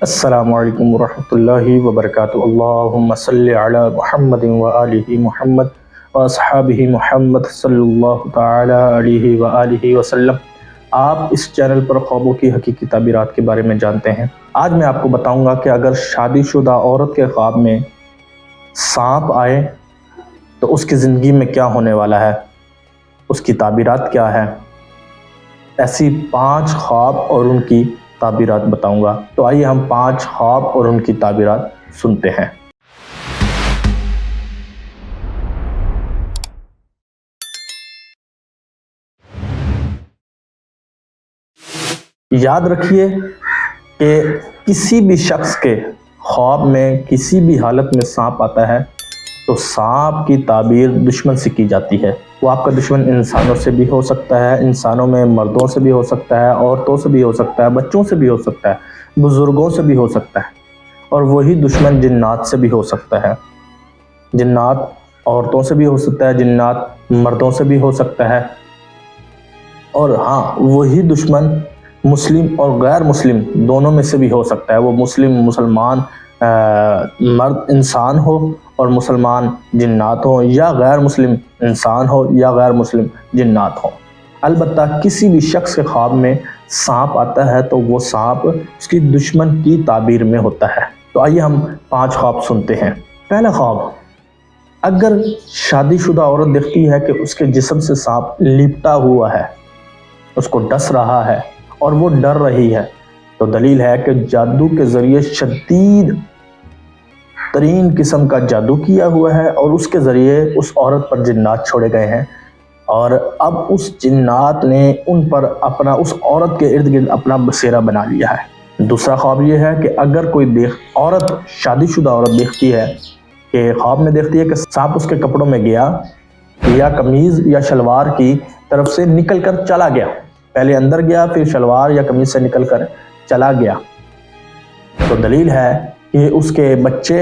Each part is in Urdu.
السلام علیکم ورحمۃ اللہ وبرکاتہ۔ اللہم صلی علی محمد وآلہ محمد واصحابہ محمد صلی اللہ تعالی علیہ وآلہ وسلم۔ آپ اس چینل پر خوابوں کی حقیقی تعبیرات کے بارے میں جانتے ہیں۔ آج میں آپ کو بتاؤں گا کہ اگر شادی شدہ عورت کے خواب میں سانپ آئے تو اس کی زندگی میں کیا ہونے والا ہے، اس کی تعبیرات کیا ہے۔ ایسی 5 خواب اور ان کی تعبیرات بتاؤں گا۔ تو آئیے ہم 5 خواب اور ان کی تعبیرات سنتے ہیں۔ یاد رکھیے کہ کسی بھی شخص کے خواب میں کسی بھی حالت میں سانپ آتا ہے تو سانپ کی تعبیر دشمن سے کی جاتی ہے۔ وہ آپ کا دشمن انسانوں سے بھی ہو سکتا ہے، انسانوں میں مردوں سے بھی ہو سکتا ہے، عورتوں سے بھی ہو سکتا ہے، بچوں سے بھی ہو سکتا ہے، بزرگوں سے بھی ہو سکتا ہے، اور وہی دشمن جنات سے بھی ہو سکتا ہے۔ جنات عورتوں سے بھی ہو سکتا ہے، جنات مردوں سے بھی ہو سکتا ہے، اور ہاں وہی دشمن مسلم اور غیر مسلم دونوں میں سے بھی ہو سکتا ہے۔ وہ مسلمان مرد انسان ہو اور مسلمان جنات ہوں، یا غیر مسلم انسان ہو یا غیر مسلم جنات ہوں۔ البتہ کسی بھی شخص کے خواب میں سانپ آتا ہے تو وہ سانپ اس کی دشمن کی تعبیر میں ہوتا ہے۔ تو آئیے ہم 5 خواب سنتے ہیں۔ پہلا خواب، اگر شادی شدہ عورت دیکھتی ہے کہ اس کے جسم سے سانپ لپٹا ہوا ہے، اس کو ڈس رہا ہے اور وہ ڈر رہی ہے، تو دلیل ہے کہ جادو کے ذریعے شدید ترین قسم کا جادو کیا ہوا ہے، اور اس کے ذریعے اس عورت پر جنات چھوڑے گئے ہیں، اور اب اس جنات نے ان پر اس عورت کے ارد گرد اپنا بسیرا بنا لیا ہے۔ دوسرا خواب یہ ہے کہ اگر کوئی عورت شادی شدہ عورت دیکھتی ہے کہ خواب میں دیکھتی ہے کہ سانپ اس کے کپڑوں میں گیا، یا قمیض یا شلوار کی طرف سے نکل کر چلا گیا، پہلے اندر گیا پھر شلوار یا قمیض سے نکل کر چلا گیا، تو دلیل ہے کہ اس کے بچے،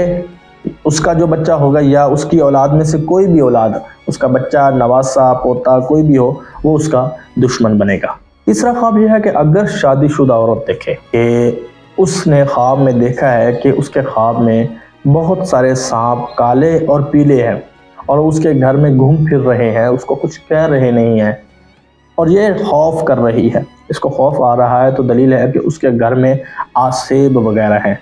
اس کا جو بچہ ہوگا یا اس کی اولاد میں سے کوئی بھی اولاد، اس کا بچہ، نواسا، پوتا کوئی بھی ہو، وہ اس کا دشمن بنے گا۔ تیسرا خواب یہ ہے کہ اگر شادی شدہ عورت دیکھے کہ اس نے خواب میں دیکھا ہے کہ اس کے خواب میں بہت سارے سانپ کالے اور پیلے ہیں اور اس کے گھر میں گھوم پھر رہے ہیں، اس کو کچھ کہہ رہے نہیں ہیں اور یہ خوف کر رہی ہے، اس کو خوف آ رہا ہے، تو دلیل ہے کہ اس کے گھر میں آسیب وغیرہ ہیں،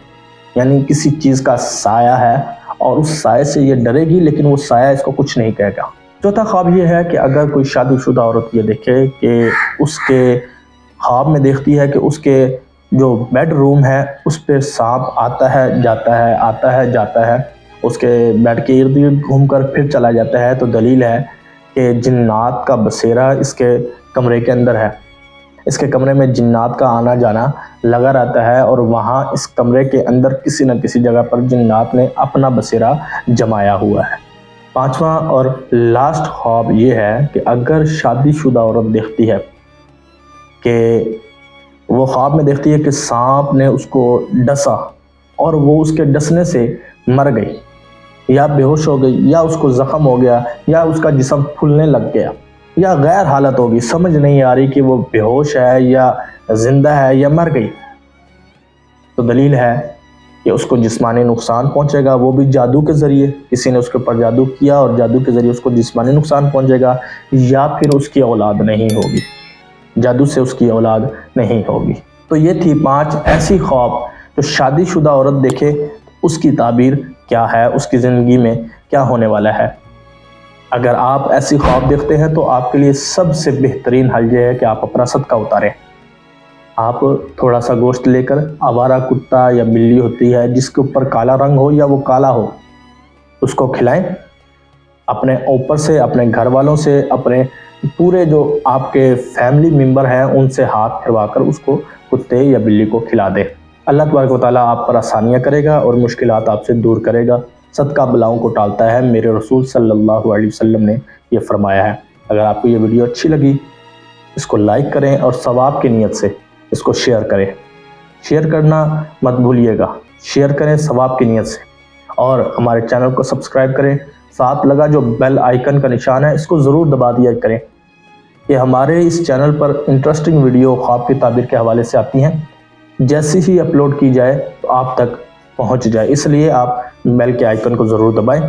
یعنی کسی چیز کا سایہ ہے اور اس سائے سے یہ ڈرے گی لیکن وہ سایہ اس کو کچھ نہیں کہے گا۔ چوتھا خواب یہ ہے کہ اگر کوئی شادی شدہ عورت یہ دیکھے کہ اس کے خواب میں دیکھتی ہے کہ اس کے جو بیڈ روم ہے اس پہ سانپ آتا ہے جاتا ہے، آتا ہے جاتا ہے، اس کے بیڈ کے ارد گرد گھوم کر پھر چلا جاتا ہے، تو دلیل ہے کہ جنات کا بسیرا اس کے کمرے کے اندر ہے۔ اس کے کمرے میں جنات کا آنا جانا لگا رہتا ہے، اور وہاں اس کمرے کے اندر کسی نہ کسی جگہ پر جنات نے اپنا بسیرا جمایا ہوا ہے۔ 5واں اور لاسٹ خواب یہ ہے کہ اگر شادی شدہ عورت دیکھتی ہے کہ وہ خواب میں دیکھتی ہے کہ سانپ نے اس کو ڈسا اور وہ اس کے ڈسنے سے مر گئی یا بے ہوش ہو گئی، یا اس کو زخم ہو گیا، یا اس کا جسم پھولنے لگ گیا، یا غیر حالت ہوگی، سمجھ نہیں آ رہی کہ وہ بے ہوش ہے یا زندہ ہے یا مر گئی، تو دلیل ہے کہ اس کو جسمانی نقصان پہنچے گا، وہ بھی جادو کے ذریعے، کسی نے اس کے اوپر جادو کیا اور جادو کے ذریعے اس کو جسمانی نقصان پہنچے گا، یا پھر اس کی اولاد نہیں ہوگی، جادو سے اس کی اولاد نہیں ہوگی۔ تو یہ تھی 5 ایسی خواب جو شادی شدہ عورت دیکھے اس کی تعبیر کیا ہے، اس کی زندگی میں کیا ہونے والا ہے۔ اگر آپ ایسی خواب دیکھتے ہیں تو آپ کے لیے سب سے بہترین حل یہ ہے کہ آپ اپنا صدقہ اتاریں۔ آپ تھوڑا سا گوشت لے کر، آوارہ کتا یا بلی ہوتی ہے جس کے اوپر کالا رنگ ہو یا وہ کالا ہو، اس کو کھلائیں، اپنے اوپر سے، اپنے گھر والوں سے، اپنے پورے جو آپ کے فیملی ممبر ہیں ان سے ہاتھ پھروا کر اس کو کتے یا بلی کو کھلا دیں۔ اللہ تبارک و تعالیٰ آپ پر آسانیاں کرے گا اور مشکلات آپ سے دور کرے گا۔ صدقہ بلاؤں کو ٹالتا ہے، میرے رسول صلی اللہ علیہ وسلم نے یہ فرمایا ہے۔ اگر آپ کو یہ ویڈیو اچھی لگی اس کو لائک کریں اور ثواب کی نیت سے اس کو شیئر کریں۔ شیئر کرنا مت بھولیے گا، شیئر کریں ثواب کی نیت سے، اور ہمارے چینل کو سبسکرائب کریں، ساتھ لگا جو بیل آئیکن کا نشان ہے اس کو ضرور دبا دیا کریں، کہ ہمارے اس چینل پر انٹرسٹنگ ویڈیو خواب کی تعبیر کے حوالے سے آتی ہیں جیسی ہی اپلوڈ کی جائے تو آپ تک پہنچ جائے، اس لیے آپ بیل کے آئیکن کو ضرور دبائیں۔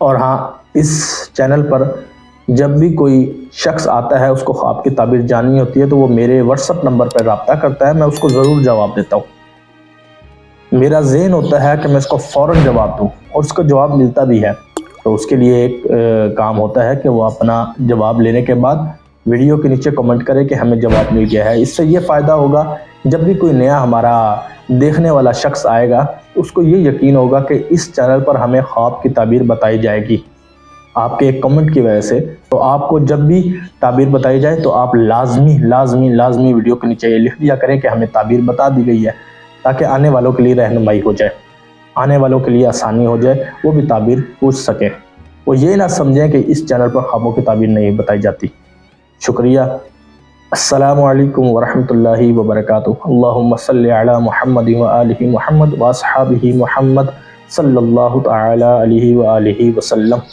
اور ہاں، اس چینل پر جب بھی کوئی شخص آتا ہے اس کو خواب کی تعبیر جاننی ہوتی ہے تو وہ میرے واٹس ایپ نمبر پر رابطہ کرتا ہے، میں اس کو ضرور جواب دیتا ہوں۔ میرا ذہن ہوتا ہے کہ میں اس کو فوراً جواب دوں، اور اس کو جواب ملتا بھی ہے۔ تو اس کے لیے ایک کام ہوتا ہے کہ وہ اپنا جواب لینے کے بعد ویڈیو کے نیچے کمنٹ کرے کہ ہمیں جواب مل گیا ہے۔ اس سے یہ فائدہ ہوگا، جب بھی کوئی نیا ہمارا دیکھنے والا شخص آئے گا اس کو یہ یقین ہوگا کہ اس چینل پر ہمیں خواب کی تعبیر بتائی جائے گی آپ کے ایک کمنٹ کی وجہ سے۔ تو آپ کو جب بھی تعبیر بتائی جائے تو آپ لازمی ویڈیو کے نیچے یہ لکھ دیا کریں کہ ہمیں تعبیر بتا دی گئی ہے، تاکہ آنے والوں کے لیے رہنمائی ہو جائے، آنے والوں کے لیے آسانی ہو جائے، وہ بھی تعبیر پوچھ سکیں، وہ یہ نہ سمجھیں کہ اس چینل پر خوابوں کی تعبیر نہیں بتائی جاتی۔ شکریہ۔ السلام علیکم ورحمۃ اللہ وبرکاتہ۔ اللہم صلی علی محمد وآلہ محمد واصحابہ محمد صلی اللہ تعالی علیہ وآلہ وسلم۔